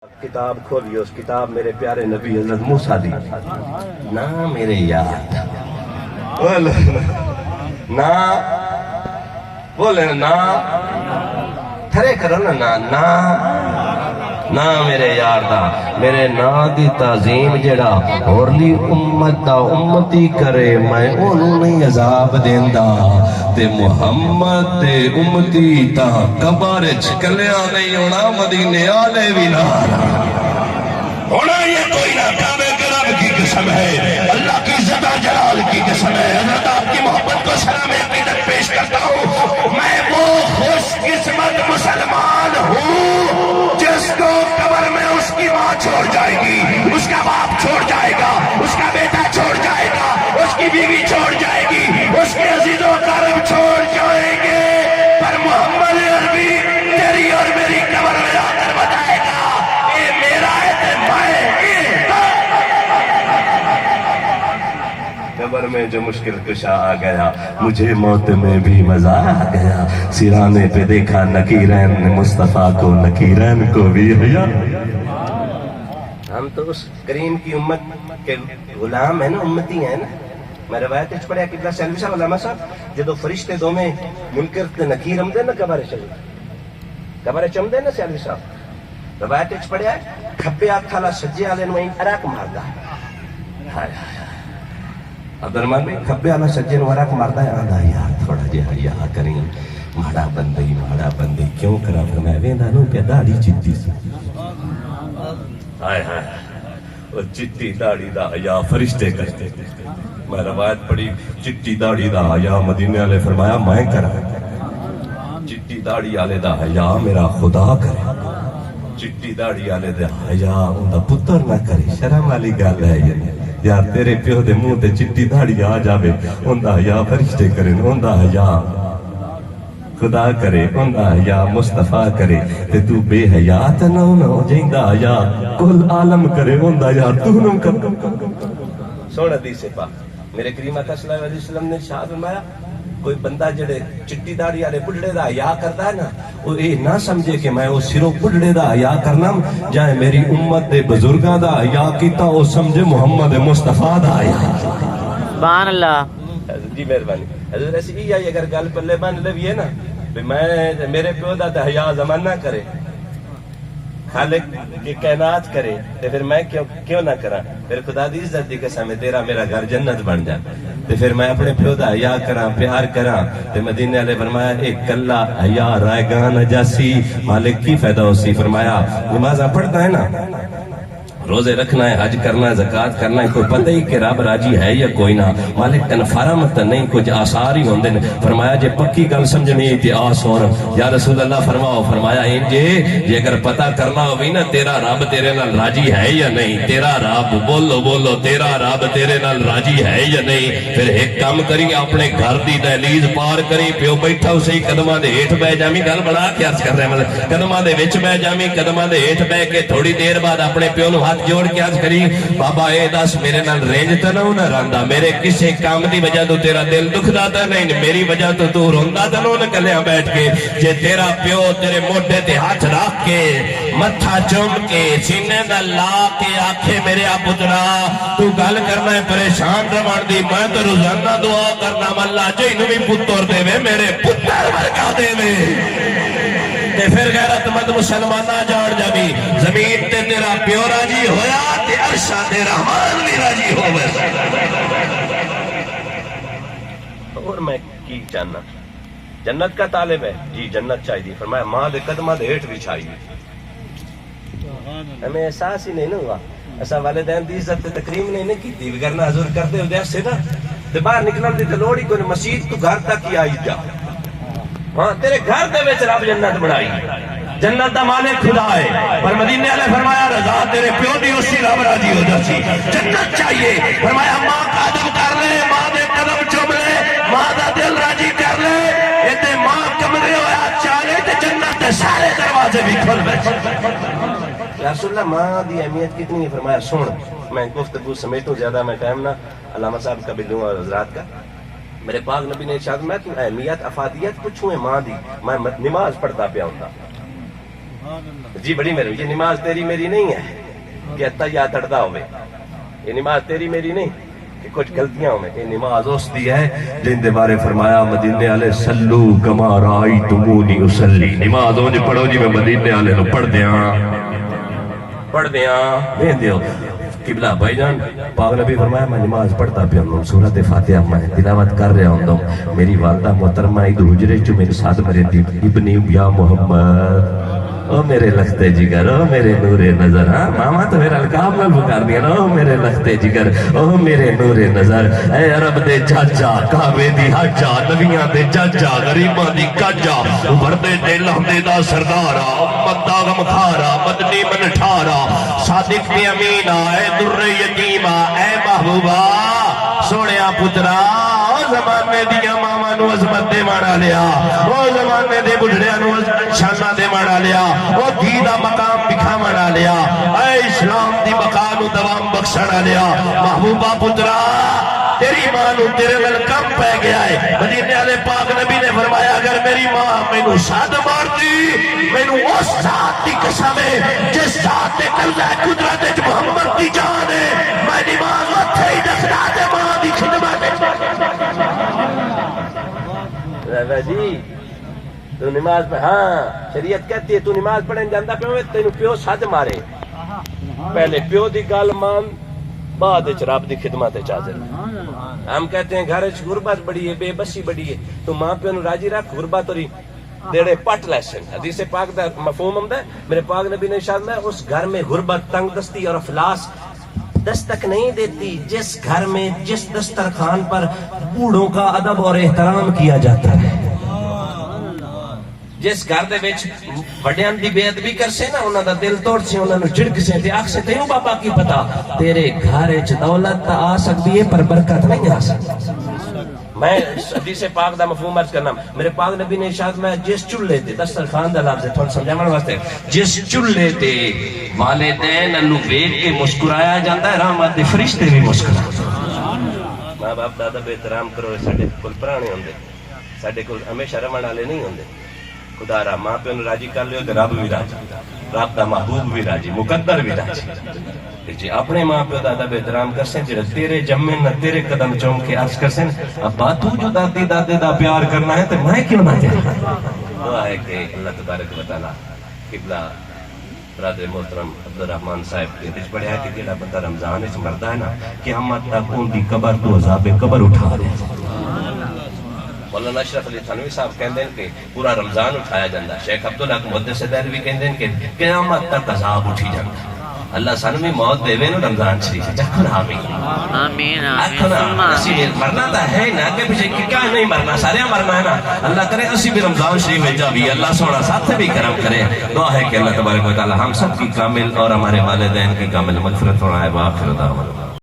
کتاب کھولی، اس کتاب میرے پیارے نبی حضرت موسیٰ دی نا میرے یار نا بولے نا تھرے کرو نا نا نا میرے یار دا میرے نا دی تعظیم جڑا ہورلی امت دا امتی کرے میں انہوں نہیں عذاب دیندہ تے محمد دے امتی تا قبر چکلیاں نہیں ہونا مدینے آلے بھی نہ ہونا یہ کوئی نہ کعبے کے رب کی قسم ہے، اللہ کی عزت و جلال کی قسم ہے۔ حضرت آپ کی محبت کو سلام عقیدت پیش کرتا ہوں، میں وہ خوش قسمت مسلمان ہوں جس کو قبر میں اس کی ماں چھوڑ جائے گی، اس کا باپ چھوڑ جائے گا، اس کا بیٹا چھوڑ جائے گا، اس کی بیوی چھوڑ جائے گی، اس کے عزیز و کرم چھوڑ جائیں گے، پر محمد عربی تیری اور میری قبر میں آ کر بتائے گا اے میرا قبر میں جو مشکل کشا آ گیا، مجھے موت میں بھی مزہ آ گیا، سرانے پہ دیکھا نکیرین نے مصطفیٰ کو، نکیرین کو بھی حیا۔ ہم تو اس کریم کی امت کے غلام ہیں نا، امتی ہیں نا۔ میں روایت اچھ پڑھیا قبلہ سیلوی صاحب علامہ صاحب جدو فرشتے دو میں منکر تے نکیر ہم دے نا قبر چم دے نا سیلوی صاحب روایت اچھ پڑھیا ہے کھبے ہاتھ والا سجے والے نوں عرق ماردا ہے۔ ہائے عبدالرحمن بھائی کھبے والا سجے نوں عرق ماردا ہے، آندا یار تھوڑا جہا حیا کریں، ماڑا بندی کیوں کرا فرمایا ویندا نوں پیا داڑھی چٹی سی، ہائے ہائے وہ چٹی داڑھی دا حیا فرشتے کرتے۔ میں روایت پڑھی چٹی داڑھی دا حیا مدینے والے فرمایا میں کرا، چٹی داڑھی والے دا حیا میرا خدا کرے، چٹی داڑھی والے دا حیا اوندا پتر نہ کرے۔ شرم والی گل ہے یار، تیرے پیو دے منہ تے چٹی داڑھی آ جاوے، اوندا حیا فرشتے کرے، اوندا حیا خدا کرے، اوندا حیا مصطفیٰ کرے، تے تو بے حیا تے نہ ہو جیندا حیا کل عالم کرے، اوندا یار تو نہ کر۔ سونا حدیث پاک میرے کریم آقا صلی اللہ علیہ وسلم نے ارشاد فرمایا کوئی بندہ جڑے چٹی داڑھی والے بڈھڑے دا حیا کردا ہے نا، وہ یہ نہ سمجھے کہ میں وہ سروں بڈھڑے دا حیا کرنا، جائے میری امت دے بزرگاں دا حیا کیتا وہ سمجھے محمد مصطفیٰ دا حیا۔ سبحان اللہ جی مہربانی حضرت ایسی ہی آئی اگر گل پلے بن لویے نا میں میرے پیو دا تے حیا زمانہ کرے، خالق کی کائنات کرے، تے پھر میں کیوں نہ کرا؟ پھر خدا دی عزت دی قسم ہے تیرا میرا گھر جنت بن جائے، تے پھر میں اپنے پیو دا حیا کراں پیار کراں، تے مدینے والے فرمایا ایک کلا حیا رائے گاہ نہ جاسی، مالک کی فائدہ ہوسی۔ فرمایا نمازاں پڑھتا ہے نا، روزے رکھنا ہے، حج کرنا ہے، زکوٰۃ کرنا ہے، کوئی پتہ ہی کہ رب راضی ہے یا کوئی نہ، مالک کنفرم تے نہیں، کچھ آثار ہی ہوندے نے۔ فرمایا جے پکی گل سمجھنی تے آ سن یا رسول اللہ فرماؤ، فرمایا انجے جے اگر پتہ کرنا ہوئی نا تیرا رب تیرے نال راضی ہے یا نہیں، تیرا رب بولو تیرا رب تیرے نال راضی ہے یا نہیں، پھر ایک کام کری اپنے گھر دی دہلیز پار کری، پیو بیٹھا اسی قدماں دے ہیٹھ بہ جامی، گل بڑا کے عرض کر رہے ہیں مطلب قدماں دے وچ بہ جامی، قدماں دے ہیٹھ بہ کے تھوڑی دیر بعد اپنے پیو نو ہاتھ جوڑ کے عرض کری بابا اے دس میرے نال رینج تے نہ رہندا، میرے کسے کام دی وجہ تو تیرا دل دکھدا تے نہیں، میری وجہ تو روندا تے نہ کلیاں بیٹھ کے، جے تیرا پیو تیرے موڈے تے ہاتھ رکھ کے متھا چوم کے سینے نال لا کے آکھے میرے پترا تو گل کرنا ہے پریشان رہن دی، میں تے روزانہ دعا کرنا اللہ جینوں بھی پتر دے میرے پتر ورگا دے تے پھر غیرت مند مسلمانہ جان جاوی زمین تے تیرا پیو راضی ہویا تے عرشاں تے رحمان بھی راضی ہووے۔ اور میں کی چاہنا جنت کا طالب ہے جی جنت چاہیے، فرمایا ماں دے قدماں دے ہیٹھ بچھائی، ہمیں احساس ہی نہیں نا ہوا، ایسا والدین دی عزت تے تکریم نہیں کیتی، وگرنہ حضور کردے ہوتے ایسے نا تے باہر نکلن دی تے لوڑ ہی کوئی، مسجد تو گھر تک ہی آئی جا، ہاں تیرے گھر دے وچ رب جنت بنائی، جنت دا مالک خدا ہے، پر مدینے والے فرمایا رضا تیرے پیو دی اسی رب راضی ہو جاسی، جنت چاہیے، فرمایا ماں کا ادب کر لے، ماں دے قدم چوم لے، ماں دا دل راضی کر لے، اتے ماں کمرے ہویا چاہے تے جنت دے سارے دروازے بھی کھل بیٹھے۔ یا رسول اللہ ماں دی اہمیت کتنی ہے؟ فرمایا سن میں گفتگو سمیٹوں زیادہ میں ٹائم نہ علامہ صاحب کا بھی لوں اور حضرات کا، میرے پاک نبی نے ارشاد میں اہمیت افادیت پوچھوں ماں دی، میں نماز پڑھتا پیا ہوتا جی بڑی میری یہ نماز تیری میری نہیں ہے کہ اتیا تڑدا ہوئے، یہ نماز تیری میری نہیں کہ کچھ غلطیاں ہوئے، یہ نماز اس دی ہے جن دے بارے فرمایا مدینے والے سلو کما رائیتمونی اصلی، نماز اونج پڑھو جی میں مدینے والے نو پڑھ دیاں نہیں دیو قبلہ بھائی جان پاک نبی فرمایا میں نماز پڑھتا پیا ہوں سورۃ فاتحہ میں تلاوت کر رہا ہوں، میری والدہ محترمہ عید حجرے چو میرے ساتھ میرے ابنی یا محمد او میرے لختے جگر او میرے نور نظر، ہاں ماما تو میرا القاب نال پکار دیا نا، او میرے لختے جگر او میرے نور نظر، اے عرب دے چاچا کعبے دی حجا نبیاں دے چاچا غریباں دی کاجا ابھردے دے لہدے دا سردارا امت دا غمخارا مدنی من ٹھارا صادق دی امینہ اے در یتیمہ اے محبوبہ سوڑیا پترا زمانے دیا ماما نو عظمت دے مانا لیا، وہ زمانے دے بجھڑیا نو شانہ دے مانا لیا، وہ دھی دا مقام بکھا مانا لیا، اے اسلام دی مقام دوام بخشنا لیا، محبوبہ پترا تیری ماں نو تیرے دل کم پہ گیا ہے، مدینے والے پاک نبی نے فرمایا اگر میری ماں میں نو ساتھ مارتی میں نو اس ذات دی قسم ہے جس ذات دے قلبہ قدرت محمد دی جان ہے، میں نماز وقت ہی دکھنا دے ماں دی خدمت جی تو نماز پہ، ہاں شریعت کہتی ہے تو نماز پڑھیں جاندہ پہ ہوئے تینو پیو ساتھ مارے، پہلے پیو دی گال مان بعد رب دی خدمت چاہتے ہیں۔ ہم کہتے ہیں گھر غربت بڑی ہے بے بسی بڑی ہے تو ماں پیو نو راضی رکھ، غربت اور دیڑے پٹ لیسن حدیث پاک دا مفہوم ہم ہے، میرے پاک نبی نے ارشاد میں اس گھر میں غربت تنگ دستی اور افلاس دستک نہیں دیتی جس گھر میں جس دسترخوان پر بوڑھوں کا ادب اور احترام کیا جاتا ہے، جس گھر دے وچ وڈیاں دی بے ادبی کرسے نا انہاں دا دل توڑ سے انہاں نو جھڑک سے تے آکھ سے تینوں بابا کی پتا تیرے گھر وچ دولت تا آ سکتی ہے پر برکت نہیں آ سکتی۔ میں حدیث پاک دا مفہوم عرض کرنا، میرے پاک نبی نے ارشاد میں جس چولہے تے دسترخوان دا لفظ ہے تھوڑا سمجھاون واسطے، جس چولہے تے والدین نو ویکھ کے مسکرایا جاندا ہے رحمت دے فرشتے بھی مسکراتے ہیں۔ ماں باپ دا ادب احترام کرو، ساڈے کول پرانے ہوندے، ساڈے کول ہمیشہ رہن والے نہیں ہوندے، خدا را ماں پیو نو راضی کر لیو تے رب بھی راضی، رب دا محبوب بھی راضی، مقدر بھی راضی۔ جی اپنے ماں پیو دا ادب احترام کرسیں جڑا تیرے جمے نہ تیرے قدم چوم کے عرض کرسیں ابا تو جو دادی دادے دا پیار کرنا ہے تے میں کیوں نہ دیا۔ دعا ہے کہ اللہ تبارک و تعالی قبلہ برادر محترم عبدالرحمن صاحب کے وچ پڑھیا کہ جڑا بندہ رمضان وچ مردا ہے نا قیامت تک اون دی قبر تو عذاب قبر اٹھا دے۔ مولانا اشرف علی تھانوی صاحب کہندے ہیں کہ پورا رمضان اٹھایا جاندہ، شیخ عبدالحق محدث دہلوی کہندے ہیں کہ قیامت تک عذاب اٹھی جاندہ۔ اللہ سانو بھی موت دے وے نو رمضان شریف چکھن آمین آمین آمین۔ اسی مرنا تا ہے نا کہ پیچھے کیا نہیں مرنا، سارے مرنا ہے نا، اللہ کرے اسی بھی رمضان شریف میں جا بھی اللہ سونا ساتھ بھی کرم کرے۔ دعا ہے کہ اللہ تبارک و تعالی ہم سب کی کامل اور ہمارے والدین کی کامل مغفرت فرمائے۔ وآخر دعوانا